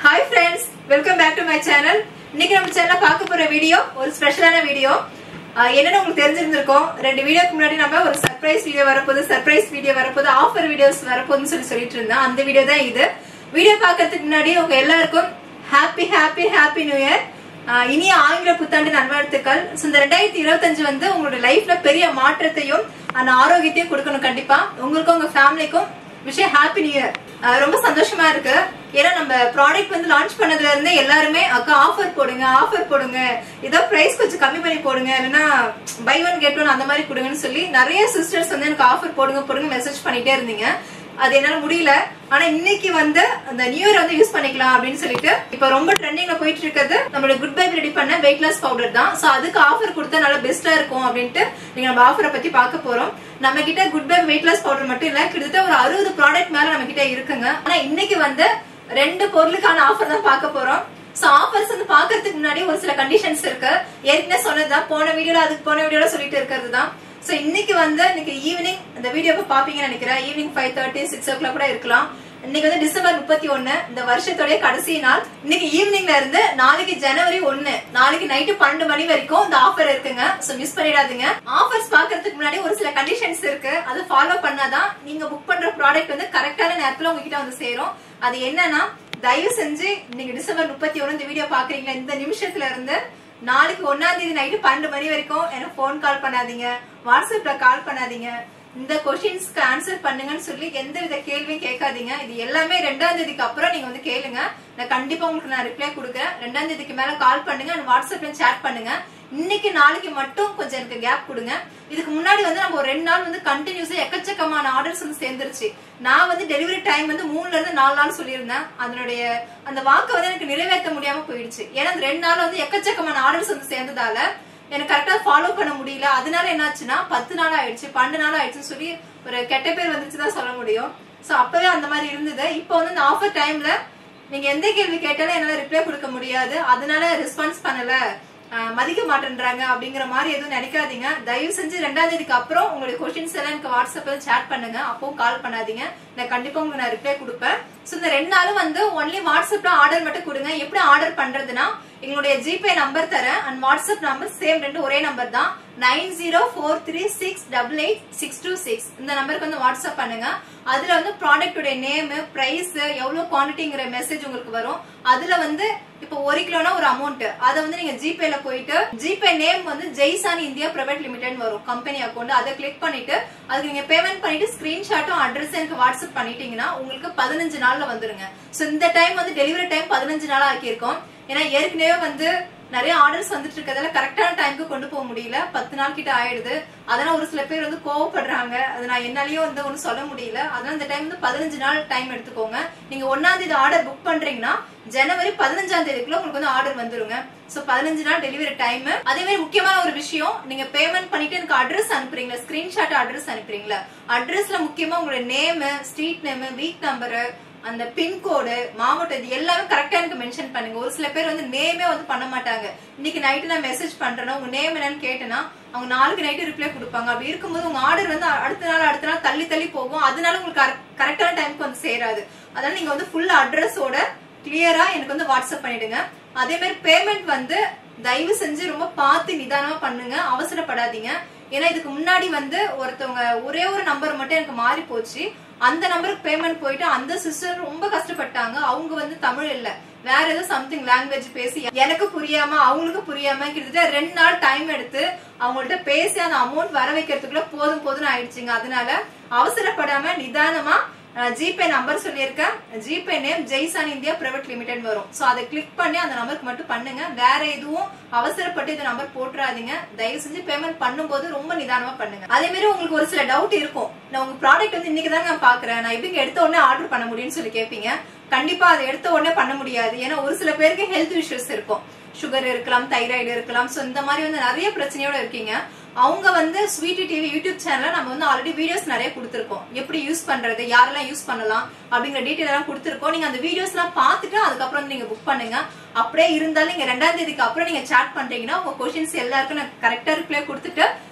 Hi friends, welcome back to my channel. இன்னைக்கு நம்ம சேனல்ல பார்க்க போற வீடியோ ஒரு ஸ்பெஷலான வீடியோ. என்னன்னு உங்களுக்கு தெரிஞ்சிருக்கும். ரெண்டு வீடியோக்கு முன்னாடி நம்ம ஒரு சர்ப்ரைஸ் வீடியோ வரப்போகுது, ஆஃபர் வீடியோஸ் வரப்போகுதுன்னு சொல்லிட்டு இருந்தேன். அந்த வீடியோ தான் இது. வீடியோ பார்க்கிறதுக்கு முன்னாடி உங்க எல்லாருக்கும் ஹாப்பி நியூ இயர். இனிய ஆங்கில புத்தாண்டு நல்வாழ்த்துக்கள். இந்த 2025 வந்து உங்களோட லைஃப்ல பெரிய மாற்றத்தையும் அந்த ஆரோக்கியத்தையும் கொடுக்கணும். கண்டிப்பா உங்களுக்கும் உங்க ஃபேமிலிக்கும் விஷயம் ஹாப்பி நியூ இயர். ரொம்ப சந்தோஷமா இருக்கு. ஏன்னா நம்ம ப்ராடக்ட் வந்து லான்ச் பண்ணதுல இருந்து எல்லாருமே அக்கா ஆஃபர் போடுங்க, ஏதோ பிரைஸ் கொஞ்சம் கம்மி பண்ணி போடுங்க, இல்லைன்னா பை ஒன் கெட் ஒன் அந்த மாதிரி கொடுங்கன்னு சொல்லி நிறைய சிஸ்டர்ஸ் வந்து எனக்கு ஆஃபர் போடுங்க மெசேஜ் பண்ணிட்டே இருந்தீங்க. அது என்னால முடியல. ஆனா இன்னைக்கு வந்து அந்த நியூ இயர் வந்து யூஸ் பண்ணிக்கலாம் அப்படின்னு சொல்லிட்டு இப்ப ரொம்ப ட்ரெண்டிங்ல போயிட்டு இருக்கிறது நம்மளோட குட் பை ரெடி பண்ண வெயிட் லாஸ் பவுடர் தான். சோ அதுக்கு ஆஃபர் கொடுத்தா நல்லா பெஸ்டா இருக்கும் அப்படின்ட்டு நீங்க நம்ம ஆஃபரை பத்தி பார்க்க போறோம். நம்ம கிட்ட good bye weight loss powder மட்டும் இல்ல, கிட்டத்தட்ட ஒரு 60 ப்ராடக்ட் மேல நம்ம கிட்ட இருக்குங்க. ஆனா இன்னைக்கு வந்து 2 பொருளுக்கான ஆஃபர் தான் பார்க்க போறோம். சோ ஆஃபர்ஸ் வந்து பாக்குறதுக்கு முன்னாடி ஒரு சில கண்டிஷன்ஸ் இருக்கு. ஏற்கனவே சொன்னதுதான், போன வீடியோல சொல்லிட்டு இருக்கிறது தான். சோ இன்னைக்கு ஈவினிங் இந்த வீடியோ பாப்பீங்கன்னு நினைக்கிறேன். ஈவினிங் 5:30 6 o'clock கூட இருக்கலாம். இன்னைக்கு வந்து டிசம்பர் 31, இந்த வருஷத்தோட கடைசி நாள். இன்னைக்கு ஈவினிங்ல இருந்து நாளைக்கு ஜனவரி 1, நாளைக்கு நைட்டு 12 மணி வரைக்கும் இந்த ஆஃபர் இருக்குங்க. சோ மிஸ் பண்ணிடாதீங்க. ஆஃபர்ஸ் பாக்குறதுக்கு முன்னாடி ஒரு சில கண்டிஷன்ஸ் இருக்கு. அதை ஃபாலோ பண்ணாதான் நீங்க புக் பண்ற ப்ராடக்ட் வந்து கரெக்டான நேரத்துல உங்ககிட்ட வந்து சேரும். அது என்னன்னா, தயவு செஞ்சு இன்னைக்கு டிசம்பர் 31 இந்த வீடியோ பாக்குறீங்களா, இந்த நிமிஷத்துல இருந்து நாளைக்கு 1ஆம் தேதி நைட்டு 12 மணி வரைக்கும் எனக்கு போன் கால் பண்ணாதீங்க, வாட்ஸ்அப்ல கால் பண்ணாதீங்க, இந்த கொஸ்டின்ஸ்க்கு ஆன்சர் பண்ணுங்கன்னு சொல்லி எந்த வித கேள்வியும் கேட்காதீங்க. இது எல்லாமே 2ஆம் தேதிக்கு அப்புறம் நீங்க வந்து கேளுங்க. நான் கண்டிப்பா உங்களுக்கு நான் ரிப்ளை கொடுக்குறேன். 2ஆம் தேதிக்கு மேல கால் பண்ணுங்க, வாட்ஸ்அப்ல சேட் பண்ணுங்க. இன்னைக்கு நாளைக்கு மட்டும் கொஞ்சம் எனக்கு கேப் கொடுங்க. இதுக்கு முன்னாடி வந்து நம்ம ஒரு 2 நாள் வந்து கண்டினியூஸா எக்கச்சக்கமான ஆர்டர்ஸ் வந்து சேர்ந்துருச்சு. நான் வந்து டெலிவரி டைம் வந்து 3ல இருந்து 4 நாள் சொல்லியிருந்தேன். அதனுடைய அந்த வாக்கு வந்து எனக்கு நிறைவேற்ற முடியாம போயிடுச்சு. ஏன்னா அந்த 2 நாள் வந்து எக்கச்சக்கமான ஆர்டர்ஸ் வந்து சேர்ந்ததால எனக்கு கரெக்டா ஃபாலோ பண்ண முடியல. அதனால என்னாச்சுன்னா 10 நாள் ஆயிடுச்சு, 12 நாள் ஆயிடுச்சுன்னு சொல்லி ஒரு கெட்ட பேர் வந்துச்சுதான் சொல்ல முடியும். சோ அப்பவே அந்த மாதிரி இருந்தது. இப்போ வந்து இந்த ஆஃபர் டைம்ல நீங்க எந்த கேள்வி கேட்டாலும் என்னால ரிப்ளை கொடுக்க முடியாது, அதனால ரெஸ்பான்ஸ் பண்ணல, மதிக்க மாட்டேன்றாங்க அப்படிங்கிற மாதிரி எதுவும் நினைக்காதீங்க. தயவு செஞ்சு 2ஆம் தேதிக்கு அப்புறம் உங்களுடைய கொஸ்டின்ஸ் எல்லாம் எனக்கு வாட்ஸ்அப்ல சேட் பண்ணுங்க. அப்பவும் கால் பண்ணாதீங்க, நான் கண்டிப்பா உங்களுக்கு நான் ரிப்ளை கொடுப்பேன். சோ இந்த 2 நாளும் வந்து ஒன்லி வாட்ஸ்அப்ல ஆர்டர் மட்டும் கொடுங்க. எப்படி ஆர்டர் பண்றதுன்னா, எங்களுடைய ஜிபே நம்பர் தரேன் அண்ட் வாட்ஸ்அப் நம்பர் சேம், 2 ஒரே நம்பர் தான். 9043688626 இந்த நம்பருக்கு வந்து வாட்ஸ்அப் பண்ணுங்க. அதுல வந்து ப்ராடக்டோட நேம், பிரைஸ், எவ்வளவு குவான்டிட்டிங்கிற மெசேஜ் உங்களுக்கு வரும். அதுல வந்து இப்போ 1 கிலோனா ஒரு அமௌண்ட், அதை வந்து நீங்க ஜிபேல போயிட்டு ஜிபே நேம் வந்து ஜெய்சான் இந்தியா பிரைவேட் லிமிடெட் வரும் கம்பெனி அக்கௌண்ட். அதை கிளிக் பண்ணிட்டு அதுக்கு நீங்க பேமெண்ட் பண்ணிட்டு ஸ்கிரீன்ஷாட்டும் அட்ரஸ் எனக்கு வாட்ஸ்அப் பண்ணிட்டீங்கன்னா உங்களுக்கு 15 நாள்ல வந்துருங்க. சோ இந்த டைம் வந்து டெலிவரி டைம் 15 நாள் ஆக்கியிருக்கோம். ஏன்னா ஏற்கனவே வந்து நிறைய ஆர்டர்ஸ் வந்துட்டு இருக்கிறதால கரெக்டான டைமுக்கு கொண்டு போக முடியல, 10 நாள் கிட்ட ஆயிடுது. அதனால ஒரு சில பேர் வந்து கோவப்படுறாங்க. அது நான் என்னாலயும் வந்து ஒன்னும் சொல்ல முடியல. அதனால இந்த டைம் வந்து 15 நாள் டைம் எடுத்துக்கோங்க. நீங்க 1ஆம் தேதி ஆர்டர் புக் பண்றீங்கன்னா ஜனவரி 15ஆம் தேதிக்குள்ள உங்களுக்கு வந்து ஆர்டர் வந்துருங்க. சோ 15 நாள் டெலிவரி டைம். அதே மாதிரி முக்கியமான ஒரு விஷயம், நீங்க பேமெண்ட் பண்ணிட்டு எனக்கு அட்ரஸ் அனுப்புறீங்களா, ஸ்கிரீன்ஷாட் அட்ரஸ் அனுப்புறீங்களா, அட்ரஸ்ல முக்கியமா உங்களோட name, street name, week number, அந்த பின்கோடு, மாவட்டம், இது எல்லாமே கரெக்டா எனக்கு மென்ஷன் பண்ணுங்க. ஒரு சில பேர் வந்து நேமே வந்து பண்ண மாட்டாங்க. இன்னைக்கு நைட்டு நான் மெசேஜ் பண்றேன்னா உங்க நேம் என்னன்னு கேட்டேன்னா அவங்க நாளைக்கு நைட்டு ரிப்ளை கொடுப்பாங்க. அப்படி இருக்கும்போது உங்க ஆர்டர் வந்து அடுத்த நாள் தள்ளி போகும். அதனால உங்களுக்கு கரெக்டான டைமுக்கு வந்து சேராது. அதனால நீங்க வந்து ஃபுல் அட்ரஸோட கிளியரா எனக்கு வந்து வாட்ஸ்அப் பண்ணிடுங்க. அதே மாதிரி பேமெண்ட் வந்து தயவு செஞ்சு ரொம்ப பார்த்து நிதானமா பண்ணுங்க, அவசரப்படாதீங்க. ஏன்னா இதுக்கு முன்னாடி வந்து ஒருத்தவங்க ஒரே ஒரு நம்பர் மட்டும் எனக்கு மாறி போச்சு. அந்த நம்பருக்கு பேமெண்ட் போயிட்டு அந்த சிஸ்டர் ரொம்ப கஷ்டப்பட்டாங்க. அவங்க வந்து தமிழ் இல்ல, வேற ஏதோ சம்திங் லாங்குவேஜ் பேசி எனக்கு புரியாம அவங்களுக்கு புரியாம கிட்டத்தட்ட 2 நாள் டைம் எடுத்து அவங்கள்ட்ட பேசி அந்த அமௌண்ட் வர வைக்கிறதுக்குள்ள போதும்னு ஆயிடுச்சுங்க. அதனால அவசரப்படாம நிதானமா ஜிபே நம்பர் சொல்லியிருக்கேன், GPay name Jaisan India private limited வரும். சோ அதை கிளிக் பண்ணி அந்த நம்பருக்கு மட்டும் பண்ணுங்க. வேற எதுவும் அவசரப்பட்டு இந்த நம்பர் போட்டுறாதீங்க. தயவு செஞ்சு பேமெண்ட் பண்ணும்போது ரொம்ப நிதானமா பண்ணுங்க. அதே மாதிரி உங்களுக்கு ஒரு சில டவுட் இருக்கும், நான் உங்க ப்ராடக்ட் வந்து இன்னைக்கு தான் நான் பாக்குறேன், நான் எப்படி எடுத்த உடனே ஆர்டர் பண்ண முடியும்னு சொல்லி கேட்பீங்க. கண்டிப்பா அதை எடுத்த உடனே பண்ண முடியாது. ஏன்னா ஒரு சில பேருக்கு ஹெல்த் இஷ்யூஸ் இருக்கும், சுகர் இருக்கலாம், தைராய்டு இருக்கலாம். சோ இந்த மாதிரி வந்து நிறைய பிரச்சனையோட இருக்கீங்க. அவங்க வந்து ஸ்வீட்டி டிவி யூடியூப் சேனல்ல நம்ம வந்து ஆல்ரெடி வீடியோஸ் நிறைய கொடுத்திருக்கோம், எப்படி யூஸ் பண்றது, யாரெல்லாம் யூஸ் பண்ணலாம் அப்படிங்கிற டீடைல் எல்லாம் கொடுத்திருக்கோம். நீங்க அந்த வீடியோஸ் எல்லாம் பாத்துட்டு அதுக்கப்புறம் நீங்க புக் பண்ணுங்க. அப்படியே இருந்தாலும் நீங்க 2ஆம் தேதிக்கு அப்புறம் நீங்க சாட் பண்றீங்கன்னா உங்க கொஸ்டின்ஸ் எல்லாருக்கும் நான் கரெக்டா ரிப்ளை கொடுத்துட்டு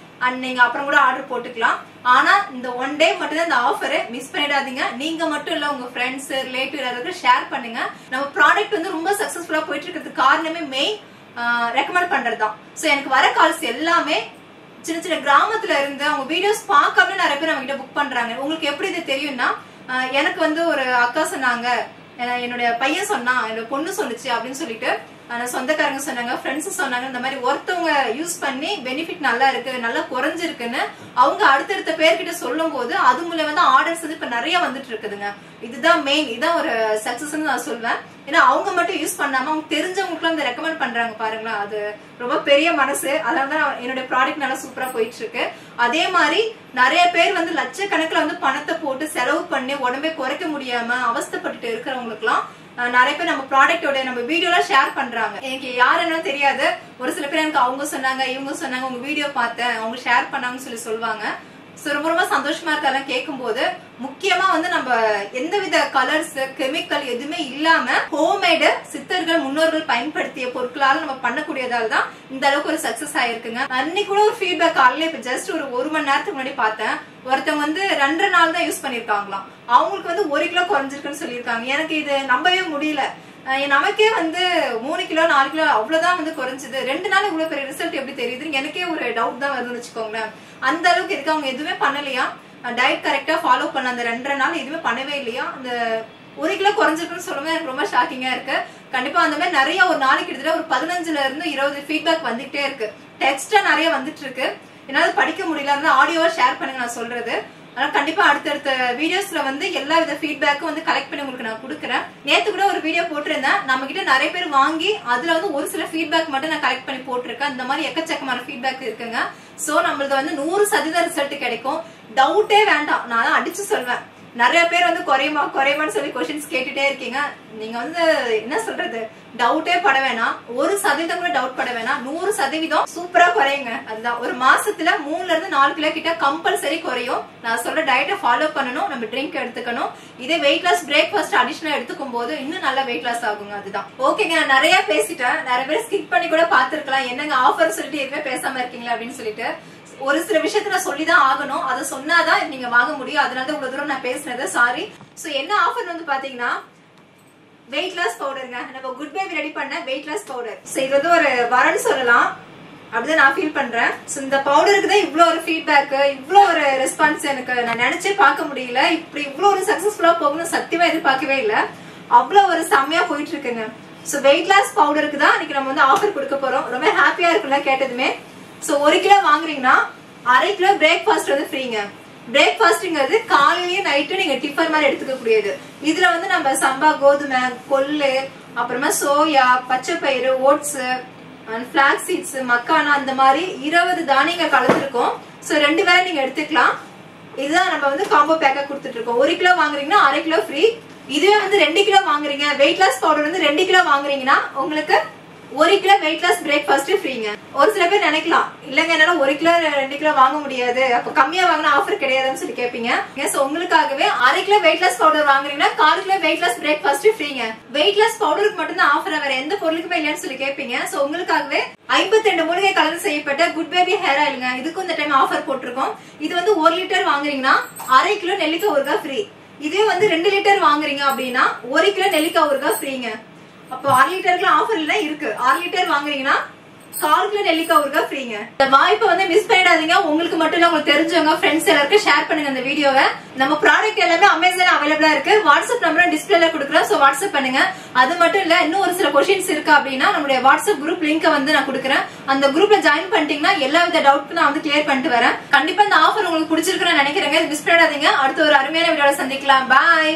அண்ட் நீங்க அப்புறம் கூட ஆர்டர் போட்டுக்கலாம். ஆனா இந்த ஒன் டே மட்டும் தான் இந்த ஆஃபர், மிஸ் பண்ணிடாதீங்க. நீங்க மட்டும் இல்ல, உங்க ஃப்ரெண்ட்ஸ் ரிலேட்டிவ் எல்லாருக்கும் ஷேர் பண்ணுங்க. நம்ம ப்ராடக்ட் வந்து ரொம்ப சக்சஸ்ஃபுல்லா போயிட்டு இருக்கிறதுக்கு காரணமே மெயின் ரெக்கமெண்ட் பண்றதுதான். சோ எனக்கு வர கால்ஸ் எல்லாமே சின்ன சின்ன கிராமத்துல இருந்து அவங்க வீடியோஸ் பார்க்காம நிறைய பேர் நம்ம கிட்ட புக் பண்றாங்க. உங்களுக்கு எப்படி இது தெரியும்னா, எனக்கு வந்து ஒரு அக்கா சொன்னாங்க, என்னுடைய பையன் சொன்னா, என்னோட பொண்ணு சொன்னுச்சு அப்படின்னு சொல்லிட்டு சொந்தக்காரங்க சொன்னாங்க, ஃப்ரெண்ட்ஸ் சொன்னாங்க. இந்த மாதிரி ஒருத்தவங்க யூஸ் பண்ணி பெனிஃபிட் நல்லா இருக்கு, நல்லா குறைஞ்சிருக்குன்னு அவங்க அடுத்தடுத்த பேர்கிட்ட சொல்லும் போது அது மூலமா தான் ஆர்டர்ஸ் வந்து இப்ப நிறைய வந்துட்டு இருக்குதுங்க. இதுதான் மெயின், இதான் ஒரு சக்சஸ் நான் சொல்வேன். ஏன்னா அவங்க மட்டும் யூஸ் பண்ணாம அவங்க தெரிஞ்சவங்களுக்கு வந்து ரெக்கமெண்ட் பண்றாங்க பாருங்களா, அது ரொம்ப பெரிய மனசு. அதனாலதான் என்னுடைய ப்ராடக்ட் நல்லா சூப்பரா போயிட்டு இருக்கு. அதே மாதிரி நிறைய பேர் வந்து லட்சக்கணக்கில் வந்து பணத்தை போட்டு செலவு பண்ணி உடம்பே குறைக்க முடியாம அவஸ்தப்பட்டுட்டு இருக்கிறவங்களுக்கு எல்லாம் நிறைய பேர் நம்ம ப்ராடக்டோட நம்ம வீடியோல ஷேர் பண்றாங்க. எனக்கு யாருன்னு தெரியாது, ஒரு சில பேர் எனக்கு அவங்க சொன்னாங்க, இவங்க சொன்னாங்க, உங்க வீடியோ பார்த்தேன், அவங்க ஷேர் பண்ணாங்கன்னு சொல்லுவாங்க. ரொம்ப ரொம்ப சந்தோஷமா இருக்கலாம் கேட்கும் போது. முக்கியமா வந்து நம்ம எந்தவித கலர்ஸ் கெமிக்கல் எதுவுமே இல்லாம ஹோம்மேடு சித்தர்கள் முன்னோர்கள் பயன்படுத்திய பொருட்களால நம்ம பண்ணக்கூடியதால தான் இந்த அளவுக்கு ஒரு சக்சஸ் ஆயிருக்குங்க. அன்னைக்கு கூட ஒரு ஃபீட்பேக் காலையில இப்ப ஜஸ்ட் ஒரு மணி நேரத்துக்கு முன்னாடி பார்த்தேன். ஒருத்தவங்க வந்து 2 நாள் தான் யூஸ் பண்ணிருக்காங்களாம். அவங்களுக்கு வந்து 1 கிலோ குறைஞ்சிருக்குன்னு சொல்லியிருக்காங்க. எனக்கு இது நம்பவே முடியல. நமக்கே வந்து 3 கிலோ 4 கிலோ அவ்வளவுதான் வந்து குறைஞ்சது. 2 நாள் இவ்வளவு பெரிய ரிசல்ட் எப்படி தெரியுது, எனக்கே ஒரு டவுட் தான் வருதுன்னு வச்சுக்கோங்களேன். அந்த அளவுக்கு இருக்கு. அவங்க எதுவுமே பண்ணலையா, டயட் கரெக்டா ஃபாலோ பண்ண அந்த 2 நாள் எதுவுமே பண்ணவே இல்லையா. அந்த 1 கிலோ குறைஞ்சிருக்குன்னு சொல்லும்போது எனக்கு ரொம்ப ஷாக்கிங்கா இருக்கு. கண்டிப்பா அந்த மாதிரி நிறைய ஒரு நாளைக்கு கிட்டத்தட்ட ஒரு 15ல இருந்து 20 ஃபீட்பேக் வந்துட்டே இருக்கு. டெக்ஸ்டா நிறைய வந்துட்டு இருக்கு. என்னால படிக்க முடியல, அந்த ஆடியோவா ஷேர் பண்ணுங்க நான் சொல்றது. அதனால கண்டிப்பா அடுத்தடுத்த வீடியோஸ்ல வந்து எல்லா வித ஃபீட்பேக்கும் வந்து கலெக்ட் பண்ணி உங்களுக்கு நான் கொடுக்குறேன். நேத்து கூட ஒரு வீடியோ போட்டிருந்தேன், நம்ம கிட்ட நிறைய பேர் வாங்கி அதுல வந்து ஒரு சில ஃபீட்பேக் மட்டும் நான் கலெக்ட் பண்ணி போட்டிருக்கேன். இந்த மாதிரி எக்கச்சக்கமான ஃபீட்பேக் இருக்குங்க. சோ நம்மளுக்கு வந்து 100% ரிசல்ட் கிடைக்கும், டவுட்டே வேண்டாம். நான் அடிச்சு சொல்வேன். நிறைய பேர் வந்து குறையுமான்னு சொல்லி கொஸ்டின்ஸ் கேட்டுட்டே இருக்கீங்க. நீங்க வந்து என்ன சொல்றது, டவுட்டே பட வேணாம், 1% கூட டவுட் பட வேணாம். 100% சூப்பரா குறையுங்க. அதுதான் ஒரு மாசத்துல 3ல இருந்து 4 கிலோ கிட்ட கம்பல்சரி குறையும். நான் சொல்ற டயட்டை ஃபாலோ பண்ணணும், நம்ம ட்ரிங்க் எடுத்துக்கணும். இதே வெயிட் லாஸ் பிரேக்ஃபாஸ்ட் அடிஷனல் எடுத்துக்கும் போது இன்னும் நல்லா வெயிட் லாஸ் ஆகுங்க. அதுதான். ஓகேங்க, நான் நிறைய பேசிட்டேன். நிறைய பேர் ஸ்கிப் பண்ணி கூட பாத்துருக்கலாம், என்னங்க ஆஃபர் சொல்லிட்டு எதுவுமே பேசாம இருக்கீங்களா அப்படின்னு சொல்லிட்டு. ஒரு சில விஷயத்த நான் சொல்லிதான் ஆகணும், அதை சொன்னாதான் நீங்க வாங்க முடியும். அதனால இவ்வளவு தூரம் நான் பேசினது சாரி. சோ என்ன ஆஃபர் வந்து பாத்தீங்கன்னா, வெயிட் லாஸ் பவுடருங்க. நம்ம குட் பேபி ரெடி பண்ண வெயிட் லாஸ் பவுடர். சோ இது வந்து ஒரு வரன்னு சொல்லலாம், அப்படிதான் நான் ஃபீல் பண்றேன். சோ இந்த பவுடருக்கு தான் இவ்வளவு ஒரு ஃபீட்பேக், இவ்வளவு ஒரு ரெஸ்பான்ஸ் எனக்கு நான் நினைச்சே பார்க்க முடியல. இப்படி இவ்வளவு ஒரு சக்சஸ்ஃபுல்லா போகணும்னு சத்தியமா எதிர்பார்க்கவே இல்ல. அவ்வளவு ஒரு செம்மையா போயிட்டு இருக்குங்க. சோ வெயிட் லாஸ் பவுடருக்கு தான் இன்னைக்கு நம்ம வந்து ஆஃபர் கொடுக்க போறோம். ரொம்ப ஹாப்பியா இருக்குல்ல கேட்டதுமே. சோ 1 கிலோ வாங்குறீங்கன்னா 1/2 கிலோ பிரேக்ஃபாஸ்ட் வந்து ஃப்ரீங்க. பிரேக்ஃபாஸ்ட்ங்கிறது காலையிலயும் நைட்டும் நீங்க டிஃபன் மாதிரி எடுத்துக்க கூடியது. இதுல வந்து நம்ம சம்பா கோதுமை, கொள்ளு, அப்புறமா சோயா, பச்சை பயிறு, ஓட்ஸ், பிளாக்ஸ் சீட்ஸ், மக்கானா, அந்த மாதிரி 20 தானியங்கள் கலந்துருக்கும். சோ 2 வேளை நீங்க எடுத்துக்கலாம். இதுதான் நம்ம வந்து காம்போ பேக்கா கொடுத்துட்டு இருக்கோம். 1 கிலோ வாங்குறீங்கன்னா 1/2 கிலோ ஃப்ரீ. இதுவே வந்து 2 கிலோ வாங்குறீங்க, வெயிட் லாஸ் பவுடர் வந்து 2 கிலோ வாங்குறீங்கன்னா உங்களுக்கு 1 கிலோ வெயிட் லாஸ் பிரேக்ஃபாஸ்ட் ஃப்ரீங்க. ஒரு சில பேர் நினைக்கலாம், இல்லங்க என்னால 1 கிலோ 2 கிலோ வாங்க முடியாது, அப்ப கம்மியா வாங்கினா ஆஃபர் கிடையாதுன்னு சொல்லி கேட்பீங்க. உங்களுக்காகவே 1/2 கிலோ வெயிட் லாஸ் பவுடர் வாங்குறீங்கன்னா 1/4 கிலோ வெயிட் லாஸ் பிரேக்ஃபாஸ்ட் ஃப்ரீங்க. வெயிட் லாஸ் பவுடருக்கு மட்டும் தான் ஆஃபர், வேற எந்த பொருளுக்குமே இல்லைன்னு சொல்லி கேட்பீங்க. சோ உங்களுக்காகவே 52 மூலிகை கலந்து செய்யப்பட்ட குட் பேபி ஹேர் ஆயிலுங்க. இதுக்கும் இந்த டைம் ஆஃபர் போட்டிருக்கோம். இது வந்து 1 லிட்டர் வாங்குறீங்கன்னா 1/2 கிலோ நெல்லிக்காய் ஊறுகாய் ஃப்ரீ. இதே வந்து 2 லிட்டர் வாங்குறீங்க அப்படின்னா 1 கிலோ நெல்லிக்காய் ஊறுகாய் ஃப்ரீங்க. அப்போ 1/2 லிட்டருக்கு ஆஃபர் இல்ல இருக்கு. 1/2 லிட்டர் வாங்குறீங்கன்னா 1/4 கிலோ நெல்லிக்காய் ஊறுகாய் ஃப்ரீங்க. இந்த வாய்ப்பை வந்து மிஸ் பண்ணிடாதீங்க. உங்களுக்கு மட்டும் இல்ல, உங்களுக்கு தெரிஞ்சவங்க ஃப்ரெண்ட்ஸ் எல்லாருக்கும் ஷேர் பண்ணுங்க இந்த வீடியோவை. நம்ம ப்ராடக்ட் எல்லாமே அமேசான்ல அவைலபிளா இருக்கு. வாட்ஸ்அப் நம்பர் டிஸ்பிளேல கொடுக்குறேன். சோ வாட்ஸ்அப் பண்ணுங்க. அது மட்டும் இல்ல, இன்னும் ஒரு சில கொஸ்டின்ஸ் இருக்கு அப்படின்னா நம்மளுடைய வாட்ஸ்அப் குரூப் லிங்க் வந்து நான் கொடுக்குறேன். அந்த குரூப்ல ஜாயின் பண்ணிட்டீங்கன்னா எல்லா வித டவுட்க்கும் நான் வந்து கிளியர் பண்ணிட்டு வரேன். கண்டிப்பா இந்த ஆஃபர் உங்களுக்கு பிடிச்சிருக்குன்னு நினைக்கிறேங்க. மிஸ் பண்ணிடாதீங்க. அடுத்த ஒரு அருமையான வீடியோல சந்திக்கலாம். பாய்.